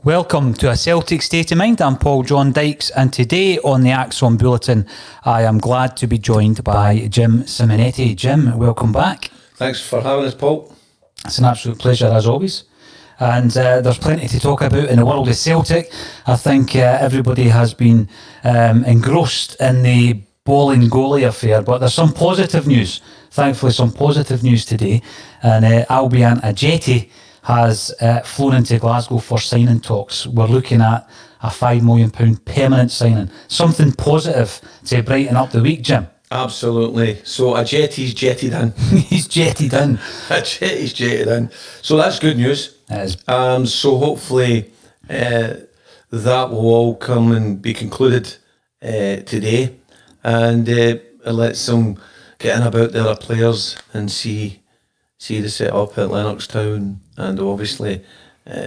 Welcome to A Celtic State of Mind. I'm Paul John Dykes, and today on the Axon Bulletin, I am glad to be joined by Jim Simonetti. Jim, welcome back. Thanks for having us, Paul. It's an absolute pleasure, as always. And there's plenty to talk about in the world of Celtic. I think everybody has been engrossed in the Bolin goalie affair, but there's some positive news. Thankfully, some positive news today. And Albian Ajeti has flown into Glasgow for signing talks. We're looking at a £5 million permanent signing. Something positive to brighten up the week, Jim. Absolutely. So Ajeti's jetted in. He's jetted in. Ajeti's jetted in. So that's good news. It is. So hopefully that will all come and be concluded today, and let some get in about the other players and see the set up at Lennoxtown and obviously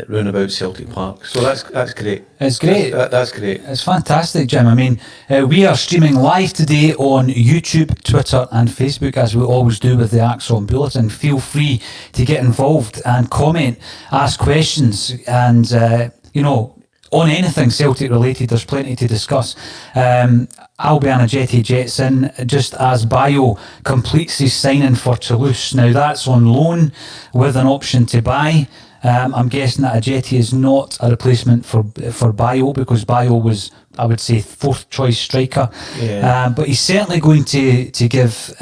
round about Celtic Park. So that's great. It's great. That's great. It's fantastic, Jim. I mean, we are streaming live today on YouTube, Twitter and Facebook, as we always do with the Axon Bulletin. Feel free to get involved and comment, ask questions, and, on anything Celtic related. There's plenty to discuss. Albian Ajeti jets in just as Bayo completes his signing for Toulouse. Now that's on loan with an option to buy. I'm guessing that Ajeti is not a replacement for Bayo, because Bayo was, I would say, fourth choice striker. Yeah. But he's certainly going to give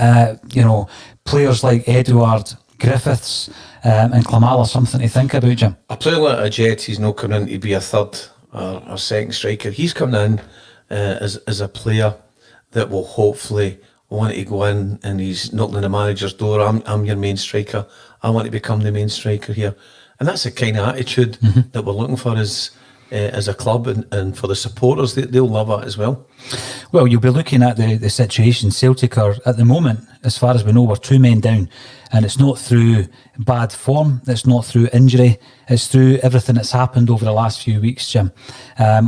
players like Edouard, Griffiths and Klamala something to think about, Jim. A player like Ajeti's not coming in to be a third or second striker. He's coming in as a player that will hopefully want to go in, and he's knocking on the manager's door. I'm your main striker. I want to become the main striker here. And that's the kind of attitude that we're looking for as a club, and for the supporters. They'll love it as well. Well, you'll be looking at the situation. Celtic are, at the moment, as far as we know, we're 2 men down. And it's not through bad form, it's not through injury, it's through everything that's happened over the last few weeks, Jim.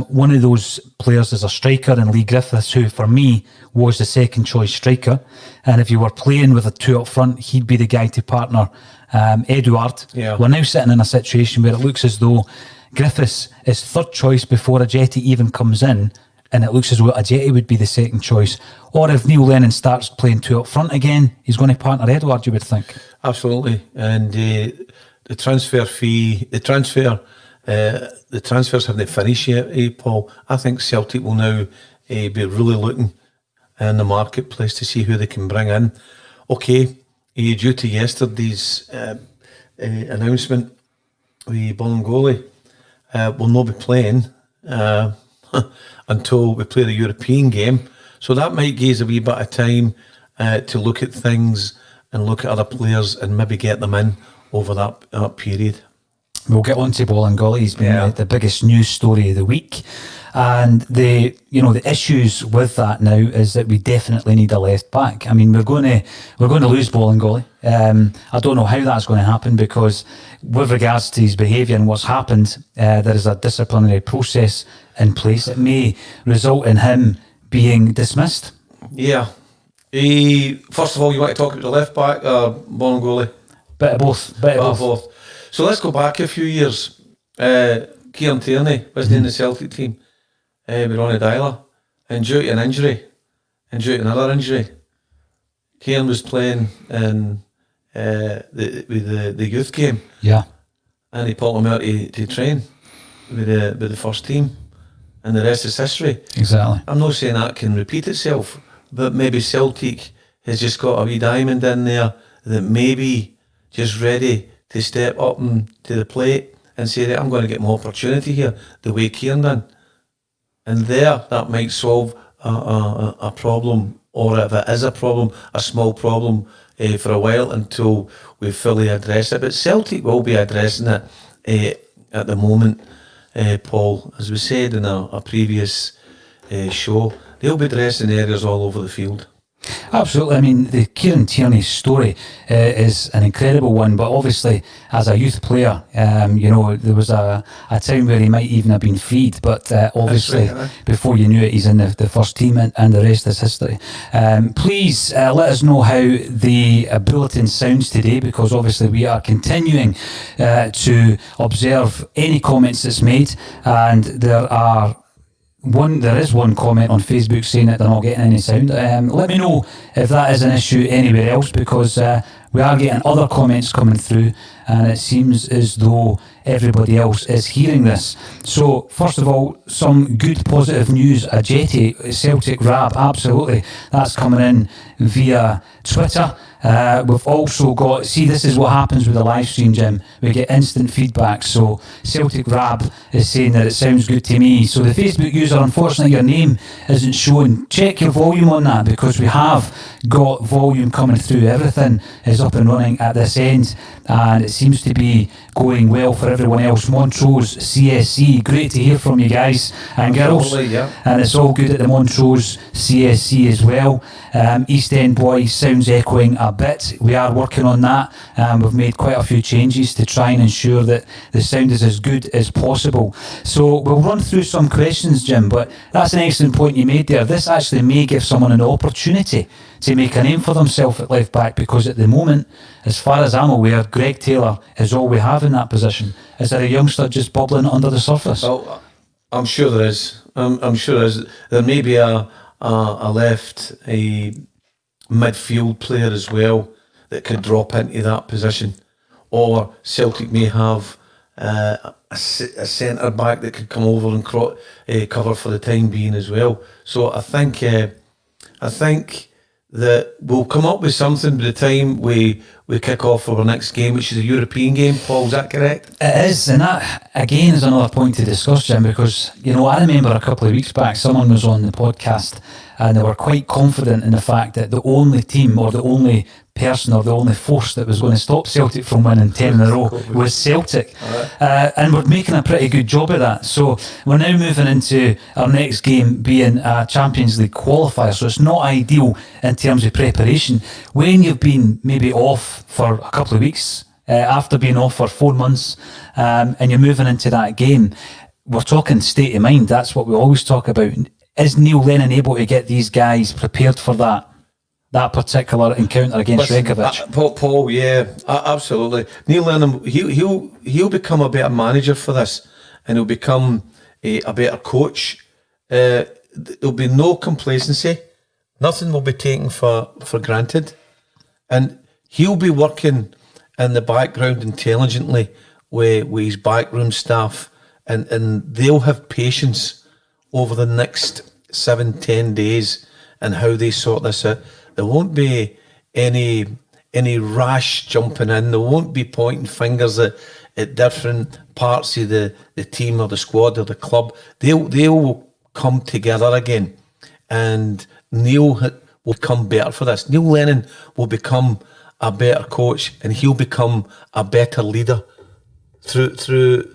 One of those players is a striker in Lee Griffiths, who for me was the second choice striker. And if you were playing with a 2 up front, he'd be the guy to partner Edouard. Yeah. We're now sitting in a situation where it looks as though Griffiths is third choice before Ajeti even comes in, and it looks as though Ajeti would be the second choice. Or if Neil Lennon starts playing 2 up front again, he's going to partner Edouard, you would think. Absolutely. And the transfer fee, the transfers haven't finished yet, Paul. I think Celtic will now be really looking in the marketplace to see who they can bring in. Okay, due to yesterday's announcement, the Bolin will not be playing until we play the European game. So that might give us a wee bit of time to look at things and look at other players and maybe get them in over that period. We'll get on to Bolingoli. He's been the biggest news story of the week. And the issues with that now is that we definitely need a left back. I mean, we're going to lose Bolingoli. I don't know how that's going to happen, because with regards to his behaviour and what's happened, there is a disciplinary process in place. It may result in him being dismissed. Yeah. First of all, you want to talk about the left back, Bolingoli? Bit of both. So let's go back a few years. Kieran Tierney wasn't in the Celtic team. With Ronnie Dyler, and due to an injury, and due to another injury, Kieran was playing in the youth game. Yeah. And he pulled him out to train with the first team, and the rest is history. Exactly. I'm not saying that can repeat itself, but maybe Celtic has just got a wee diamond in there that maybe just ready to step up to the plate and say that I'm going to get more opportunity here, the way Kieran done. And that might solve a problem, or if it is a problem, a small problem for a while until we fully address it. But Celtic will be addressing it at the moment, Paul. As we said in a previous show, they'll be addressing areas all over the field. Absolutely. I mean, the Kieran Tierney story is an incredible one, but obviously, as a youth player, there was a time where he might even have been freed, but obviously, before you knew it, he's in the first team, and the rest is history. Please let us know how the bulletin sounds today, because obviously we are continuing to observe any comments that's made, and there is one comment on Facebook saying that they're not getting any sound. Let me know if that is an issue anywhere else, because we are getting other comments coming through, and it seems as though everybody else is hearing this. So, first of all, some good positive news. Ajeti, Celtic Rab, absolutely. That's coming in via Twitter. We've also got, this is what happens with the live stream, Jim. We get instant feedback. So Celtic Rab is saying that it sounds good to me. So the Facebook user, unfortunately your name isn't shown. Check your volume on that, because we have got volume coming through. Everything is up and running at this end, and it seems to be going well for everyone else. Montrose CSC, great to hear from you guys and girls. Yeah. And it's all good at the Montrose CSC as well. East End Boys sounds echoing a bit. We are working on that. We've made quite a few changes to try and ensure that the sound is as good as possible. So we'll run through some questions, Jim, but that's an excellent point you made there. This actually may give someone an opportunity to make a name for themselves at left back, because at the moment, as far as I'm aware, Greg Taylor is all we have in that position. Is there a youngster just bubbling under the surface? Oh, I'm sure there is. I'm sure there is. There may be a midfield player as well that could drop into that position, or Celtic may have a centre back that could come over and cover for the time being as well. So I think that we'll come up with something by the time we kick off for our next game, which is a European game. Paul, is that correct? It is, and that again is another point to discuss, Jim, because I remember a couple of weeks back someone was on the podcast and they were quite confident in the fact that the only team or the only person or the only force that was going to stop Celtic from winning 10 in a row was Celtic. And we're making a pretty good job of that. So we're now moving into our next game being a Champions League qualifier. So it's not ideal in terms of preparation. When you've been maybe off for a couple of weeks, after being off for 4 months, and you're moving into that game, we're talking state of mind. That's what we always talk about. Is Neil Lennon able to get these guys prepared for that particular encounter against Reykjavik? Paul, yeah, absolutely. Neil Lennon, he'll become a better manager for this, and he'll become a better coach. There'll be no complacency. Nothing will be taken for granted, and he'll be working in the background intelligently with his backroom staff, and they'll have patience over the next 7-10 days and how they sort this out. There won't be any rash jumping in. There won't be pointing fingers at different parts of the team or the squad or the club. They'll come together again, and Neil will become better for this. Neil Lennon will become a better coach, and he'll become a better leader through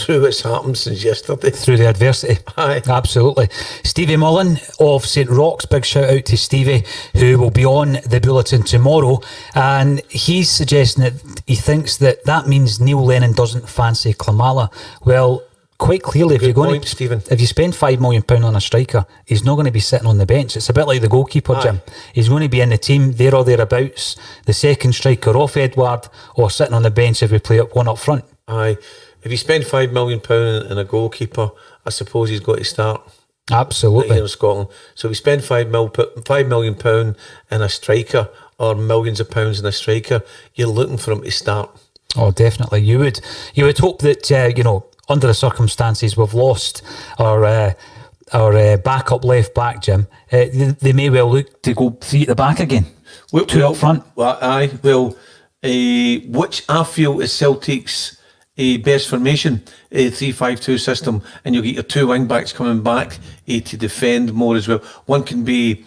what's happened since yesterday. Through the adversity. Aye. Absolutely. Stevie Mullen of St Roch's, big shout out to Stevie, who will be on the bulletin tomorrow, and he's suggesting that he thinks that means Neil Lennon doesn't fancy Klimala. Well, quite clearly, if you spend £5 million on a striker, he's not going to be sitting on the bench. It's a bit like the goalkeeper, Jim. He's going to be in the team, there or thereabouts, the second striker off Edward, or sitting on the bench if we play one up front. Aye. If you spend £5 million in a goalkeeper, I suppose he's got to start. Absolutely. Here in Scotland. So if you spend £5 million in a striker, or millions of pounds in a striker, you're looking for him to start. Oh, definitely. You would hope that under the circumstances we've lost our backup left back, Jim. They may well look to go 3 at the back again. Two up front. Well, aye. Well, which I feel is Celtic's best formation, 3-5-2 system, and you'll get your 2 wing backs coming back to defend more as well. One can be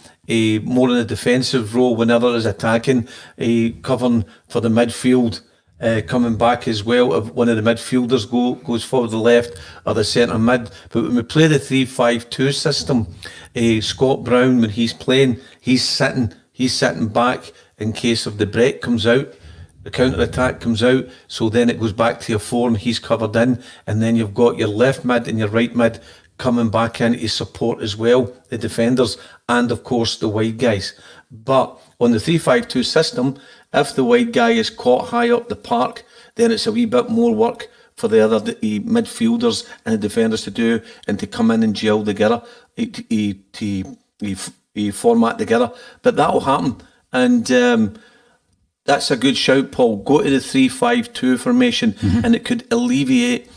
more in a defensive role when the other is attacking, covering for the midfield, coming back as well. If one of the midfielders goes forward to the left or the centre mid. But when we play the 3-5-2 system, Scott Brown, when he's playing, he's sitting. He's sitting back in case of the break comes out, the counter-attack comes out, so then it goes back to your 4 and he's covered in, and then you've got your left mid and your right mid coming back in to support as well, the defenders, and of course the wide guys. But on the 3-5-2 system, if the wide guy is caught high up the park, then it's a wee bit more work for the other midfielders and the defenders to do, and to come in and gel together, to format together. But that will happen, and that's a good shout, Paul. Go to the 3-5-2 formation, and it could alleviate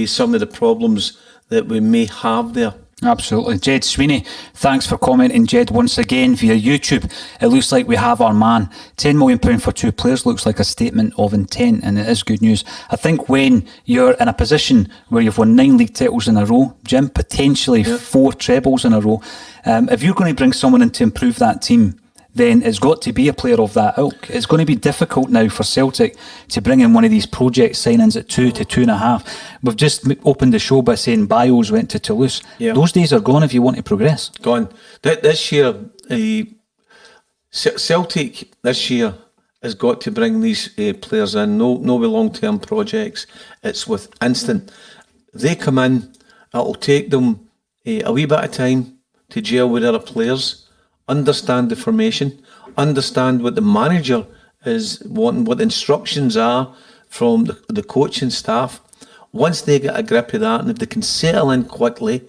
some of the problems that we may have there. Absolutely. Jed Sweeney, thanks for commenting, Jed, once again via YouTube. It looks like we have our man. £10 million for 2 players looks like a statement of intent, and it is good news. I think when you're in a position where you've won 9 league titles in a row, Jim, potentially 4 trebles in a row, if you're going to bring someone in to improve that team, then it's got to be a player of that ilk. It's going to be difficult now for Celtic to bring in one of these project signings at 2 to 2.5. We've just opened the show by saying Bios went to Toulouse. Yeah. Those days are gone if you want to progress. Gone. This year, Celtic this year has got to bring these players in. No with long-term projects. It's with instant. They come in, it'll take them a wee bit of time to gel with other players, understand the formation, understand what the manager is wanting, what the instructions are from the coaching staff. Once they get a grip of that, and if they can settle in quickly,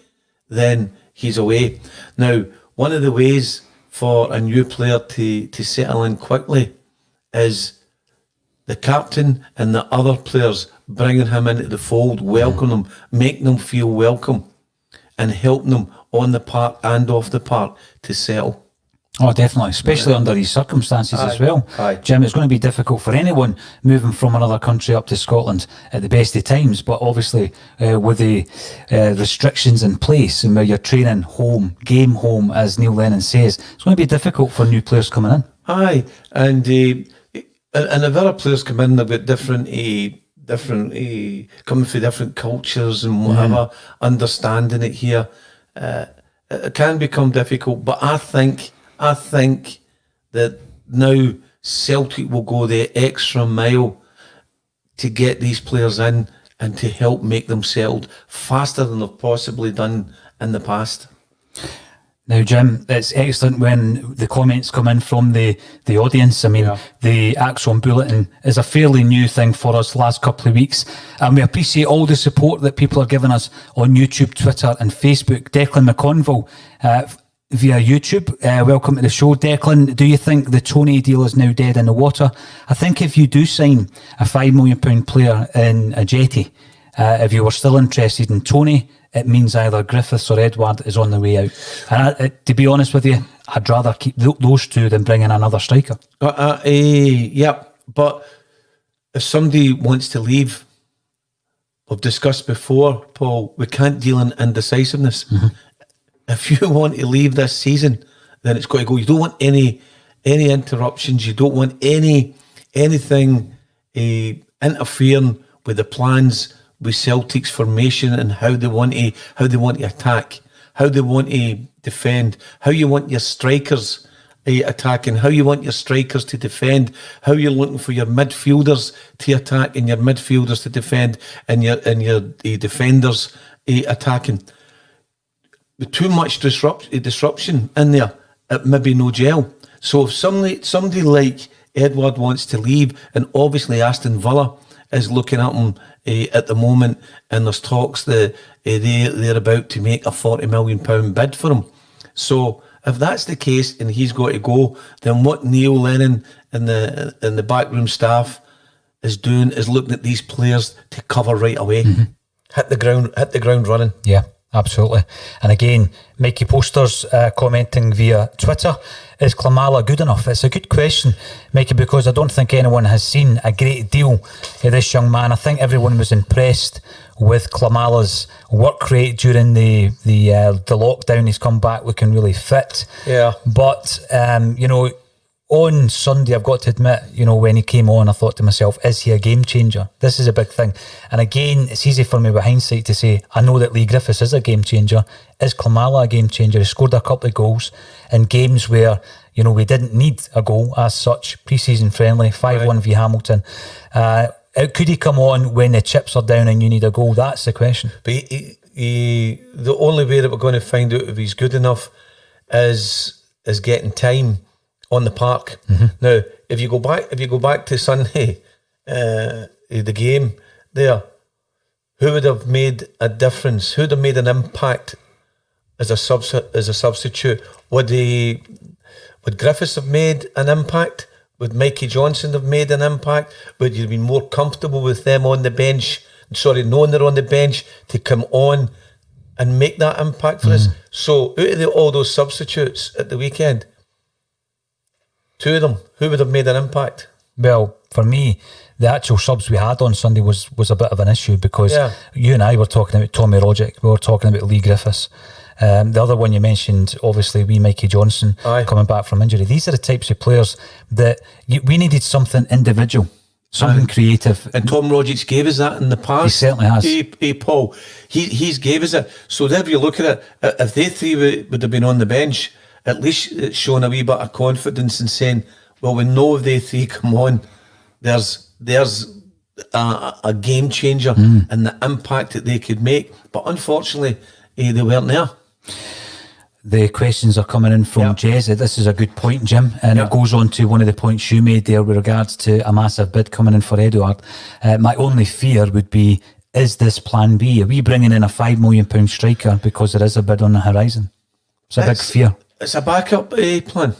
then he's away. Now, one of the ways for a new player to settle in quickly is the captain and the other players bringing him into the fold, welcoming him, making him feel welcome, and helping him on the park and off the park to settle. Oh, definitely, especially under these circumstances as well. Jim, it's going to be difficult for anyone moving from another country up to Scotland at the best of times, but obviously with the restrictions in place and where you're training home, game home, as Neil Lennon says, it's going to be difficult for new players coming in. Aye, and if other players come in, they've got different coming from different cultures and whatever, understanding it here, it can become difficult, but I think that now Celtic will go the extra mile to get these players in and to help make them settled faster than they've possibly done in the past. Now, Jim, it's excellent when the comments come in from the audience. I mean, the Axon Bulletin is a fairly new thing for us the last couple of weeks, and we appreciate all the support that people are giving us on YouTube, Twitter and Facebook. Declan McConville via YouTube, welcome to the show. Declan, do you think the Tony deal is now dead in the water? I think if you do sign a £5 million player in Ajeti, if you were still interested in Tony, it means either Griffiths or Edward is on the way out. And to be honest with you, I'd rather keep those two than bring in another striker. Yep, but if somebody wants to leave, we've discussed before, Paul, we can't deal in indecisiveness. If you want to leave this season, then it's got to go. You don't want any interruptions. You don't want anything interfering with the plans with Celtic's formation and how they want to attack, how they want to defend, how you want your strikers attacking, how you want your strikers to defend, how you're looking for your midfielders to attack and your midfielders to defend, and your defenders attacking. With too much disruption in there, it may be no gel. So if somebody like Edward wants to leave, and obviously Aston Villa is looking at him at the moment, and there's talks that they're about to make a £40 million bid for him. So if that's the case and he's got to go, then what Neil Lennon and the backroom staff is doing is looking at these players to cover right away, hit the ground running. Yeah. Absolutely. And again, Mikey Posters commenting via Twitter, is Klimala good enough? It's a good question, Mikey, because I don't think anyone has seen a great deal of this young man. I think everyone was impressed with Klimala's work rate during the lockdown. He's come back looking really fit. Yeah. But, on Sunday, I've got to admit, when he came on, I thought to myself, is he a game changer? This is a big thing. And again, it's easy for me with hindsight to say, I know that Lee Griffiths is a game changer. Is Klimala a game changer? He scored a couple of goals in games where, you know, we didn't need a goal as such. Pre-season friendly, 5-1 v Hamilton. Could he come on when the chips are down and you need a goal? That's the question. But the only way that we're going to find out if he's good enough is getting time on the park. Now, if you go back to Sunday, the game there, who would have made a difference? Who would have made an impact as a substitute? Would Griffiths have made an impact? Would Mikey Johnson have made an impact? Would you have been more comfortable with them on the bench? Knowing they're on the bench to come on and make that impact for us. So out of all those substitutes at the weekend, 2 of them, who would have made an impact? Well, for me, the actual subs we had on Sunday was a bit of an issue because you and I were talking about Tommy Rogic, we were talking about Lee Griffiths. The other one you mentioned, obviously, Mikey Johnson coming back from injury. These are the types of players that we needed something individual, something creative. And Tom Rogic gave us that in the past. He certainly has. Hey, Paul, he's gave us it. So there you look at it, if they 3 would have been on the bench, at least it's showing a wee bit of confidence and saying, well, we know if they 3 come on, there's a game changer and the impact that they could make. But unfortunately, they weren't there. The questions are coming in from Jez. This is a good point, Jim, and it goes on to one of the points you made there with regards to a massive bid coming in for Eduard. My only fear would be, is this plan B? Are we bringing in a £5 million striker because there is a bid on the horizon? It's a big fear. It's a backup plan.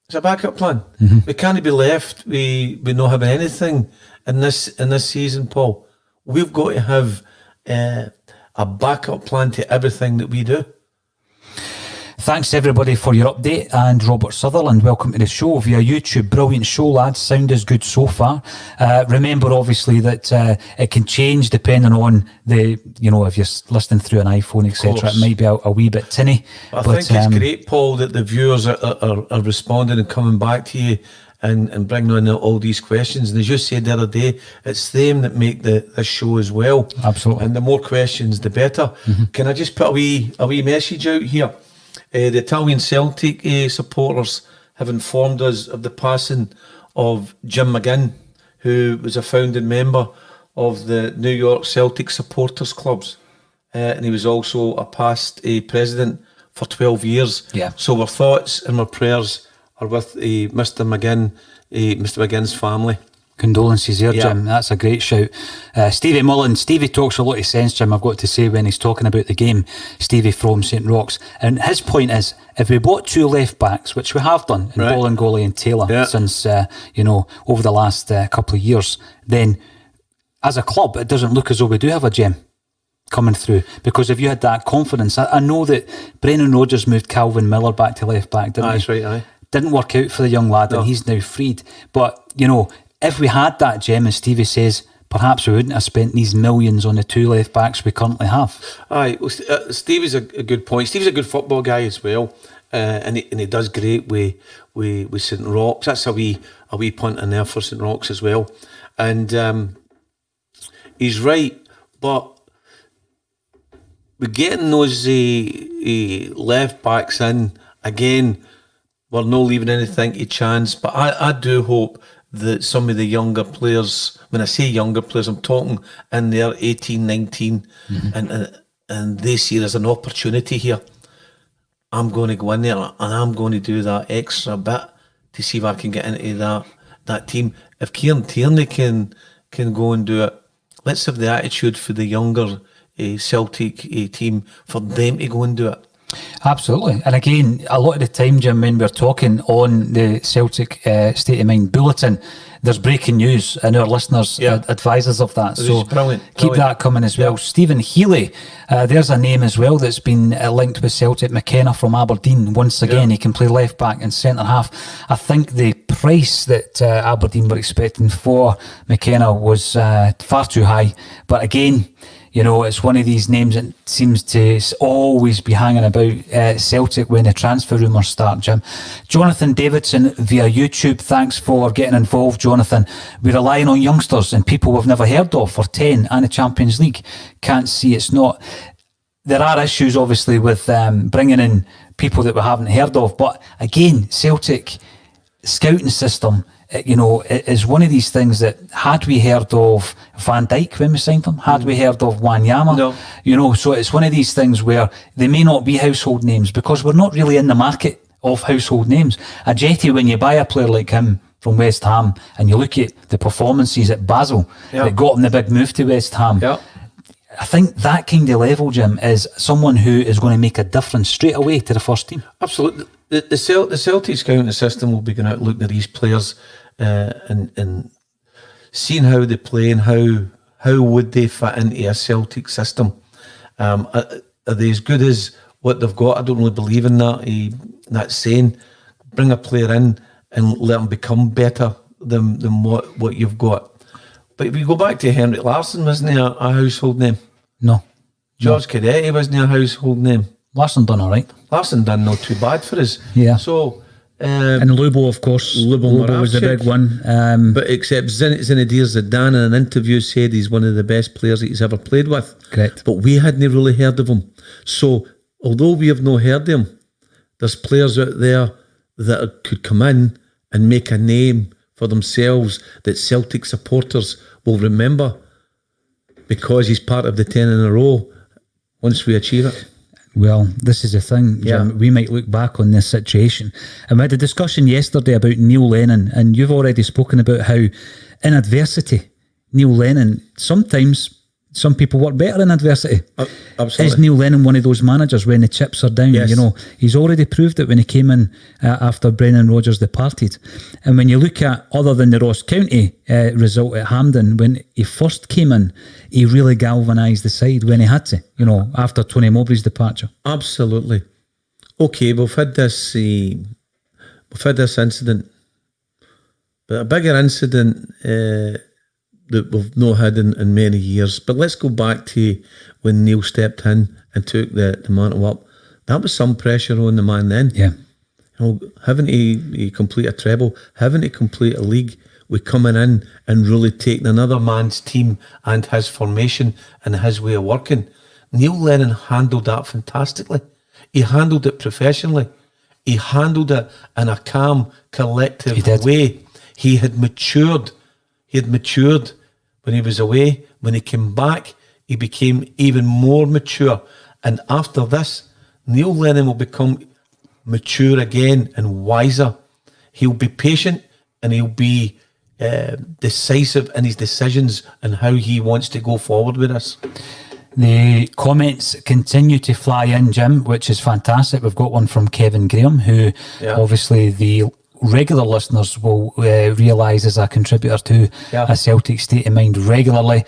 It's a backup plan. We can't be left with not having anything in this season, Paul. We've got to have a backup plan to everything that we do. Thanks everybody for your update, and Robert Sutherland, welcome to the show via YouTube. Brilliant show, lads. Sound is good so far. Remember, obviously, that it can change depending on if you're listening through an iPhone, etc. It might be a wee bit tinny. I think it's great, Paul, that the viewers are responding and coming back to you and bringing on all these questions. And as you said the other day, it's them that make this show as well. Absolutely. And the more questions, the better. Can I just put a wee message out here? The Italian Celtic supporters have informed us of the passing of Jim McGinn, who was a founding member of the New York Celtic Supporters Clubs. And he was also a past president for 12 years. Yeah. So our thoughts and our prayers are with Mr. McGinn's family. Condolences there, Jim. That's a great shout. Stevie Mullen. Stevie talks a lot of sense, Jim, I've got to say, when he's talking about the game. Stevie from St Roch's. And his point is, if we bought 2 left backs, which we have done in Bolingoli and Taylor since, over the last couple of years, then as a club, it doesn't look as though we do have a gem coming through. Because if you had that confidence, I know that Brendan Rodgers moved Calvin Miller back to left back, didn't he? That's right, aye. Didn't work out for the young lad, and he's now freed. But, if we had that gem, as Stevie says, perhaps we wouldn't have spent these millions on the 2 left backs we currently have. Aye, well, Stevie's a good point. Stevie's a good football guy as well, and he does great with St Roch's. That's a wee punt in there for St Roch's as well, and he's right. But we're getting those left backs in again. We're not leaving anything to chance, but I do hope that some of the younger players, when I say younger players, I'm talking in their 18, 19, and they see there's an opportunity here. I'm going to go in there and I'm going to do that extra bit to see if I can get into that team. If Kieran Tierney can go and do it, let's have the attitude for the younger Celtic team for them to go and do it. Absolutely. And again, a lot of the time, Jim, when we're talking on the Celtic State of Mind bulletin, there's breaking news and our listeners advise us of that. So keep that coming as well. Stephen Healy, there's a name as well that's been linked with Celtic. McKenna from Aberdeen. Once again, he can play left back and centre half. I think the price that Aberdeen were expecting for McKenna was far too high. But again, it's one of these names that seems to always be hanging about Celtic when the transfer rumours start, Jim. Jonathan Davidson via YouTube, thanks for getting involved, Jonathan. We're relying on youngsters and people we've never heard of for 10 and the Champions League. Can't see it's not. There are issues, obviously, with bringing in people that we haven't heard of. But again, Celtic scouting system, is one of these things that, had we heard of Van Dijk when we signed him, had we heard of Wanyama, No. So it's one of these things where they may not be household names because we're not really in the market of household names. Ajeti, when you buy a player like him from West Ham and you look at the performances at Basel that got him the big move to West Ham, I think that kind of level, Jim, is someone who is going to make a difference straight away to the first team. Absolutely. The Celtic scouting system will be going out looking at these players and seeing how they play and how would they fit into a Celtic system. Are they as good as what they've got? I don't really believe in that saying. Bring a player in and let them become better than what you've got. But if you go back to Henrik Larsson, wasn't he a household name? No. George Cadetti wasn't he a household name? Larsson done all right. Larsson done not too bad for us. Yeah. So, and Lubo, of course. Lubo was a big one. But except Zinedine Zidane in an interview said he's one of the best players that he's ever played with. Correct. But we hadn't really heard of him. So, although we have not heard of him, there's players out there that could come in and make a name for themselves that Celtic supporters will remember because he's part of the 10 in a row once we achieve it. Well, this is the thing, Jim. We might look back on this situation. And we had a discussion yesterday about Neil Lennon, and you've already spoken about how in adversity, Neil Lennon, sometimes some people work better in adversity. Absolutely. Is Neil Lennon one of those managers when the chips are down? Yes. He's already proved it when he came in after Brendan Rodgers departed. And when you look at, other than the Ross County result at Hampden, when he first came in, he really galvanised the side when he had to, after Tony Mowbray's departure. Absolutely. Okay, we've had this incident, but a bigger incident that we've not had in many years. But let's go back to when Neil stepped in and took the mantle up. That was some pressure on the man then. Yeah. Having to complete a treble, having to complete a league, with coming in and really taking another man's team and his formation and his way of working. Neil Lennon handled that fantastically. He handled it professionally. He handled it in a calm, collective way. He had matured. When he was away. When he came back, he became even more mature. And after this, Neil Lennon will become mature again and wiser. He'll be patient and he'll be decisive in his decisions and how he wants to go forward with us. The comments continue to fly in, Jim, which is fantastic. We've got one from Kevin Graham, who obviously the regular listeners will realise is a contributor to A Celtic State of Mind regularly.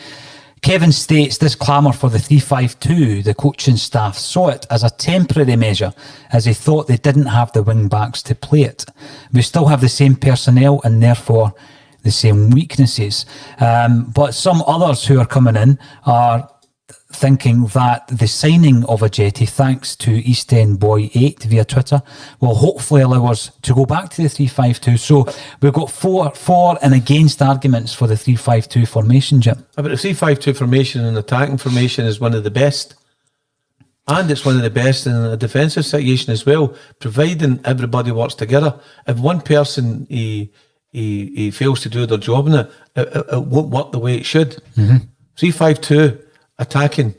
Kevin states this clamour for the 3-5-2, the coaching staff saw it as a temporary measure, as they thought they didn't have the wing backs to play it. We still have the same personnel and therefore the same weaknesses. But some others who are coming in are thinking that the signing of Ajeti, thanks to East End Boy 8 via Twitter, will hopefully allow us to go back to the 3-5-2. So we've got for and against arguments for the 3-5-2 formation, Jim. But the 3-5-2 formation and attacking formation is one of the best. And it's one of the best in a defensive situation as well, providing everybody works together. If one person he fails to do their job in it won't work the way it should. 3-5-2 attacking,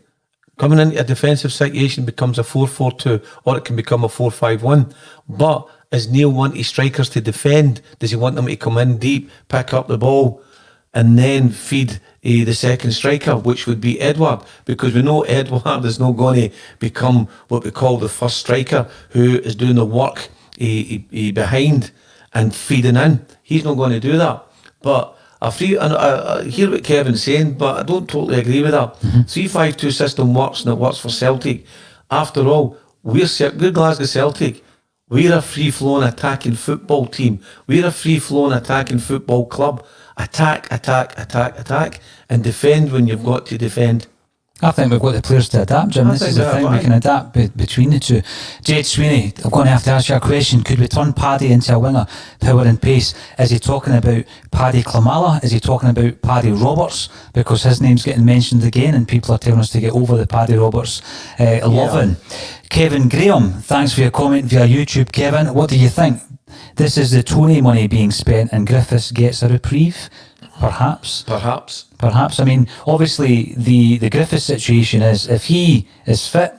coming into a defensive situation becomes a 4-4-2, or it can become a 4-5-1. But does Neil want his strikers to defend? Does he want them to come in deep, pick up the ball, and then feed the second striker, which would be Edward? Because we know Edward is not going to become what we call the first striker, who is doing the work behind and feeding in. He's not going to do that. But I hear what Kevin's saying, but I don't totally agree with that. 3-5-2 system works, and it works for Celtic. After all, we're Glasgow Celtic. We're a free-flowing attacking football team. We're a free-flowing attacking football club. Attack, and defend when you've got to defend. I think we've got the players to adapt, Jim. I This think is the that, thing, we right. can adapt between the two. Jade Sweeney, I'm going to have to ask you a question. Could we turn Paddy into a winger, power and pace? Is he talking about Paddy Klamala? Is he talking about Paddy Roberts? Because his name's getting mentioned again and people are telling us to get over the Paddy Roberts loving. Kevin Graham, thanks for your comment via YouTube, Kevin. What do you think? This is the Tony money being spent and Griffiths gets a reprieve? Perhaps. I mean, obviously, the Griffiths situation is if he is fit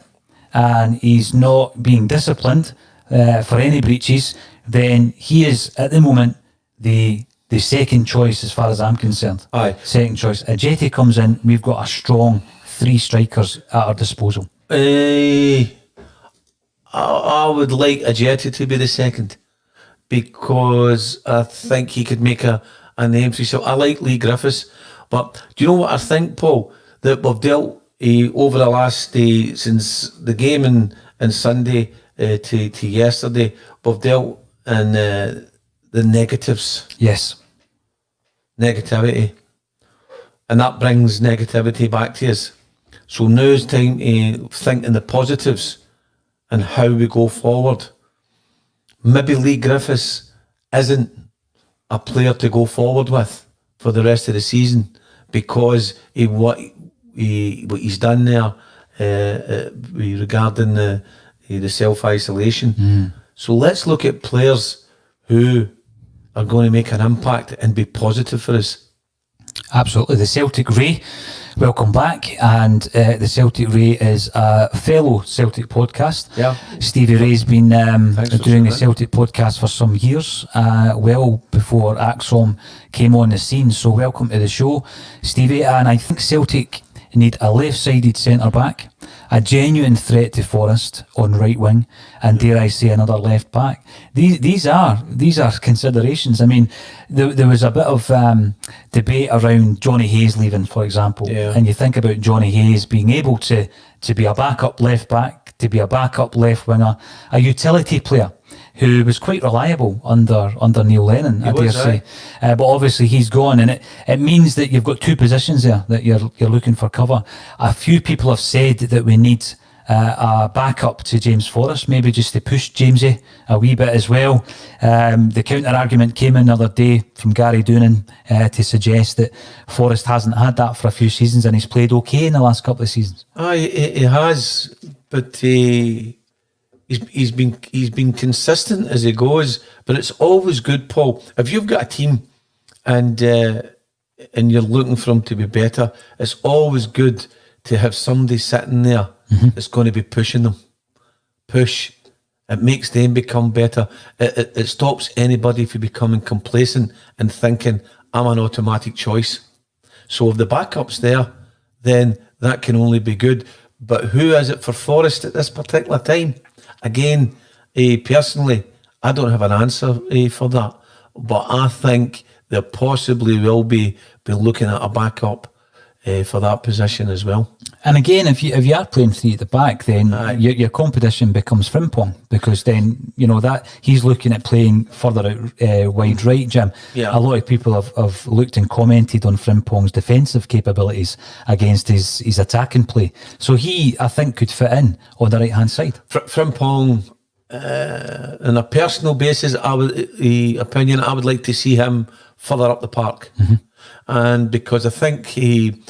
and he's not being disciplined for any breaches, then he is at the moment the second choice as far as I'm concerned. Aye. Second choice. Ajeti comes in, we've got a strong 3 strikers at our disposal. I would like Ajeti to be the second because I think he could make a name for himself. I like Lee Griffiths, but do you know what I think, Paul? That we've dealt over the last since the game in Sunday to yesterday, we've dealt in the negatives. Yes. Negativity. And that brings negativity back to us. So now's time to think in the positives and how we go forward. Maybe Lee Griffiths isn't a player to go forward with for the rest of the season because what he's done there regarding the self-isolation. So let's look at players who are going to make an impact and be positive for us. Absolutely. The Celtic Ray, welcome back. And the Celtic Ray is a fellow Celtic podcast. Yeah. Stevie Ray's been doing the that. Celtic podcast for some years, well before Axom came on the scene. So welcome to the show, Stevie. And I think Celtic need a left-sided centre-back, a genuine threat to Forrest on right wing, and dare I say another left back. These are considerations. I mean, there was a bit of debate around Johnny Hayes leaving, for example, and you think about Johnny Hayes being able to be a backup left back, to be a backup left winger, a utility player who was quite reliable under Neil Lennon, I dare say. But obviously he's gone, and it means that you've got 2 positions there that you're looking for cover. A few people have said that we need a backup to James Forrest, maybe just to push Jamesy a wee bit as well. The counter argument came in the other day from Gary Doonan to suggest that Forrest hasn't had that for a few seasons and he's played okay in the last couple of seasons. He has, but he's been consistent as he goes. But it's always good, Paul, if you've got a team and you're looking for them to be better, it's always good to have somebody sitting there that's going to be pushing them. Push. It makes them become better. It stops anybody from becoming complacent and thinking, I'm an automatic choice. So if the backup's there, then that can only be good. But who is it for Forrest at this particular time? Again, personally, I don't have an answer for that. But I think there possibly will be looking at a backup for that position as well. And again, if you are playing 3 at the back, then your competition becomes Frimpong, because then that he's looking at playing further out wide right, Jim. Yeah. A lot of people have looked and commented on Frimpong's defensive capabilities against his attacking play. So he, I think, could fit in on the right hand side. Frimpong, on a personal basis, I would like to see him further up the park. And because I think he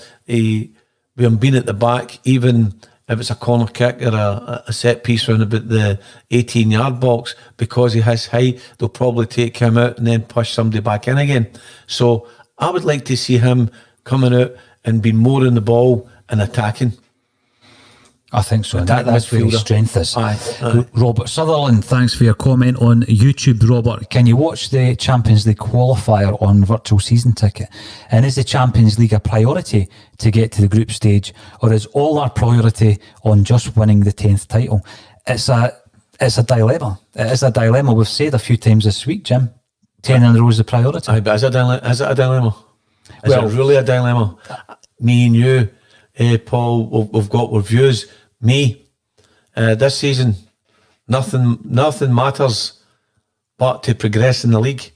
with him being at the back, even if it's a corner kick or a set piece round about the 18-yard box, because he has height, they'll probably take him out and then push somebody back in again. So I would like to see him coming out and being more in the ball and attacking. I think so. That's where his strength is. Aye. Robert Sutherland, thanks for your comment on YouTube, Robert. Can you watch the Champions League qualifier on virtual season ticket? And is the Champions League a priority to get to the group stage, or is all our priority on just winning the 10th title? It's a dilemma. It is a dilemma. We've said a few times this week, Jim. 10 in a row is the priority. Aye, but is it a dilemma? Is it really a dilemma? Me and you, Paul, we've got our views. Me, this season, nothing matters but to progress in the league.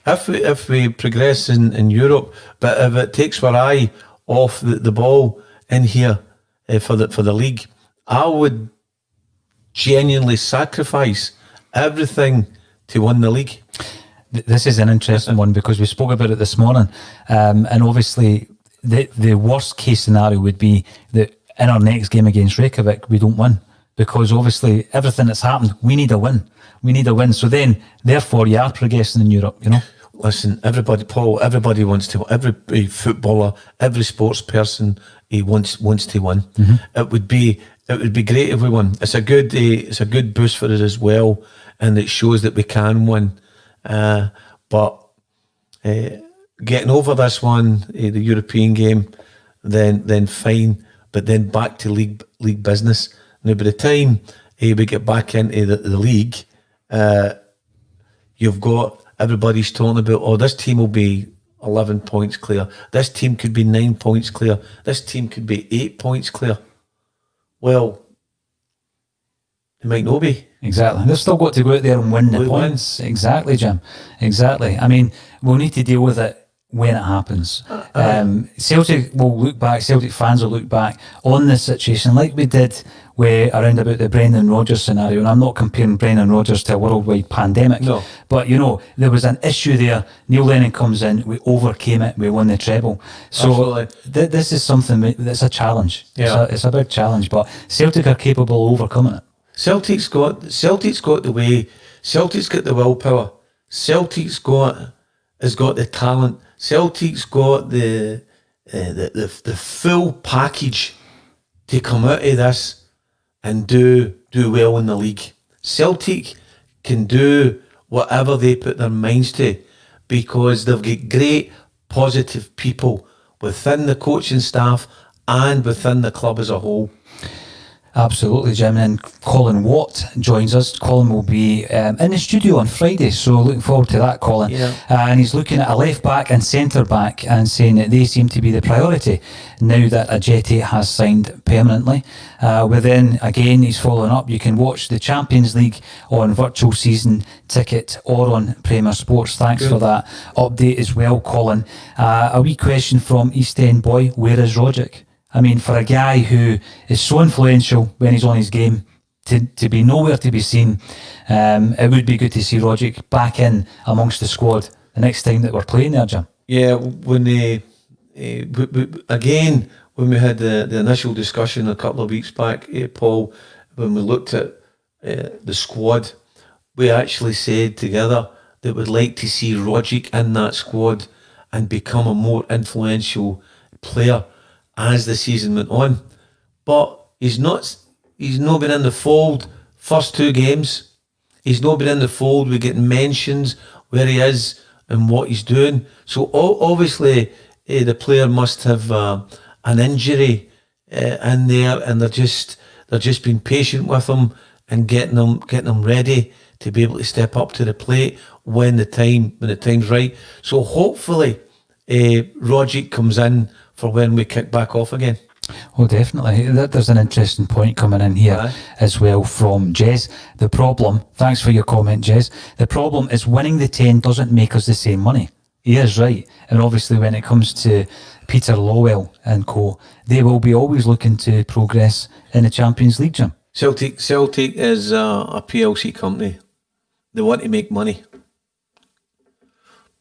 If we progress in Europe, but if it takes our eye off the ball in here for the league, I would genuinely sacrifice everything to win the league. This is an interesting one because we spoke about it this morning, and obviously the worst case scenario would be that in our next game against Reykjavik we don't win, because obviously everything that's happened, we need a win. So then, therefore, you are progressing in Europe, you know. Listen, everybody, Paul, everybody wants to. Every footballer, every sports person, he wants to win. It would be great if we won. It's a good boost for us as well, and it shows that we can win. But getting over this one, the European game, then fine. But then back to league business. Now, by the time we get back into the league, you've got everybody's talking about, oh, this team will be 11 points clear. This team could be 9 points clear. This team could be 8 points clear. Well, they might not be. Exactly. They've still got to go out there and win the points. Exactly, Jim. Exactly. I mean, we'll need to deal with it when it happens. Celtic fans will look back on this situation like we did around about the Brendan Rodgers scenario. And I'm not comparing Brendan Rodgers to a worldwide pandemic. No. But, there was an issue there. Neil Lennon comes in, we overcame it, we won the treble. So this is something that's a challenge. Yeah. It's a big challenge, but Celtic are capable of overcoming it. Celtic's got the way. Celtic's got the willpower. Celtic's got the talent. Celtic's got the full package to come out of this and do well in the league. Celtic can do whatever they put their minds to, because they've got great positive people within the coaching staff and within the club as a whole. Absolutely, Jim. And Colin Watt joins us. Colin will be in the studio on Friday, so looking forward to that, Colin. Yeah. And he's looking at a left back and centre back and saying that they seem to be the priority now that Ajeti has signed permanently. Within, again, he's following up. You can watch the Champions League on virtual season ticket or on Premier Sports. Thanks for that update as well, Colin. A wee question from East End boy: where is Rogic? I mean, for a guy who is so influential when he's on his game, to be nowhere to be seen, it would be good to see Rogic back in amongst the squad the next time that we're playing there, Jim. Yeah, when when we had the initial discussion a couple of weeks back, Paul, when we looked at the squad, we actually said together that we'd like to see Rogic in that squad and become a more influential player as the season went on. But he's not been in the fold first two games. He's not been in the fold. We're getting mentions where he is and what he's doing. So obviously the player must have an injury in there, and they're just being patient with him and getting him ready to be able to step up to the plate when the time's right. So hopefully Rogic comes in for when we kick back off again. Oh, definitely. There's an interesting point coming in here as well from Jez. The problem, thanks for your comment, Jez. The problem is winning the 10 doesn't make us the same money. He is right. And obviously when it comes to Peter Lawwell and co, they will be always looking to progress in the Champions League, Jim. Celtic is a PLC company. They want to make money.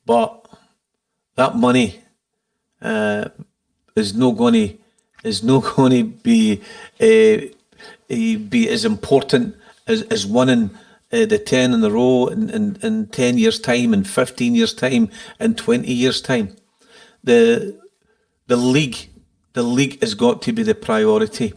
But that money is not going to be as important as winning the 10 in a row in 10 years' time, in 15 years' time, in 20 years' time. The league has got to be the priority.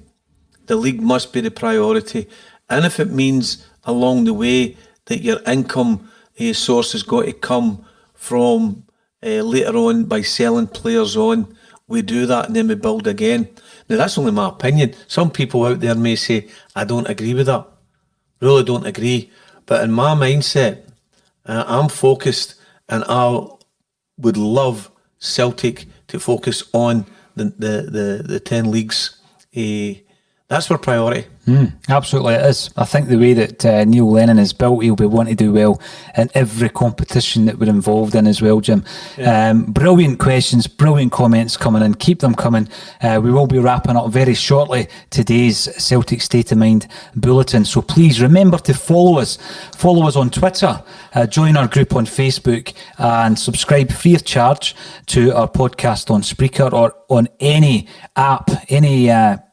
The league must be the priority. And if it means along the way that your income source has got to come from later on by selling players on, we do that and then we build again. Now, that's only my opinion. Some people out there may say, I don't agree with that. Really don't agree. But in my mindset, I'm focused, and I would love Celtic to focus on the 10 leagues That's our priority. Absolutely it is. I think the way that Neil Lennon is built, he'll be wanting to do well in every competition that we're involved in as well, Jim. Brilliant questions, brilliant comments coming in. Keep them coming. We will be wrapping up very shortly today's Celtic State of Mind bulletin. So please remember to follow us. Follow us on Twitter, join our group on Facebook, and subscribe free of charge to our podcast on Spreaker or on any app, any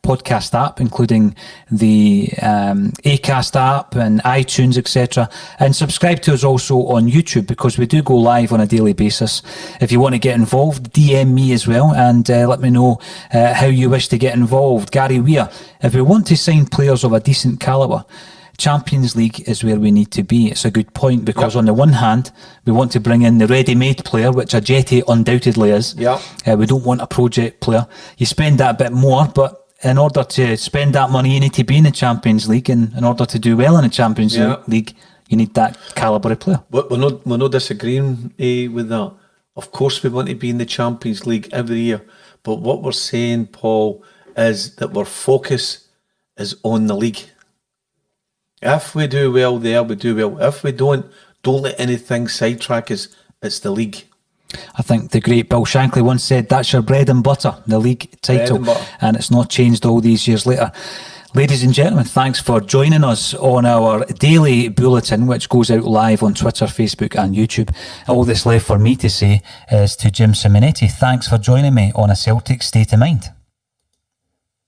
podcast app, including the Acast app and iTunes, etc. And subscribe to us also on YouTube, because we do go live on a daily basis. If you want to get involved, DM me as well, and let me know how you wish to get involved. Gary Weir, if we want to sign players of a decent calibre, Champions League is where we need to be. It's a good point, because on the one hand, we want to bring in the ready-made player, which Ajeti undoubtedly is. We don't want a project player. You spend that a bit more, but in order to spend that money, you need to be in the Champions League, and in order to do well in the Champions League, you need that calibre of player. We're not disagreeing with that. Of course we want to be in the Champions League every year, but what we're saying, Paul, is that our focus is on the league. If we do well there, we do well. If we don't let anything sidetrack us. It's the league. I think the great Bill Shankly once said, that's your bread and butter, the league title, and it's not changed all these years later. Ladies and gentlemen, thanks for joining us on our daily bulletin, which goes out live on Twitter, Facebook and YouTube. All that's left for me to say is to Jim Simonetti, thanks for joining me on A Celtic State of Mind.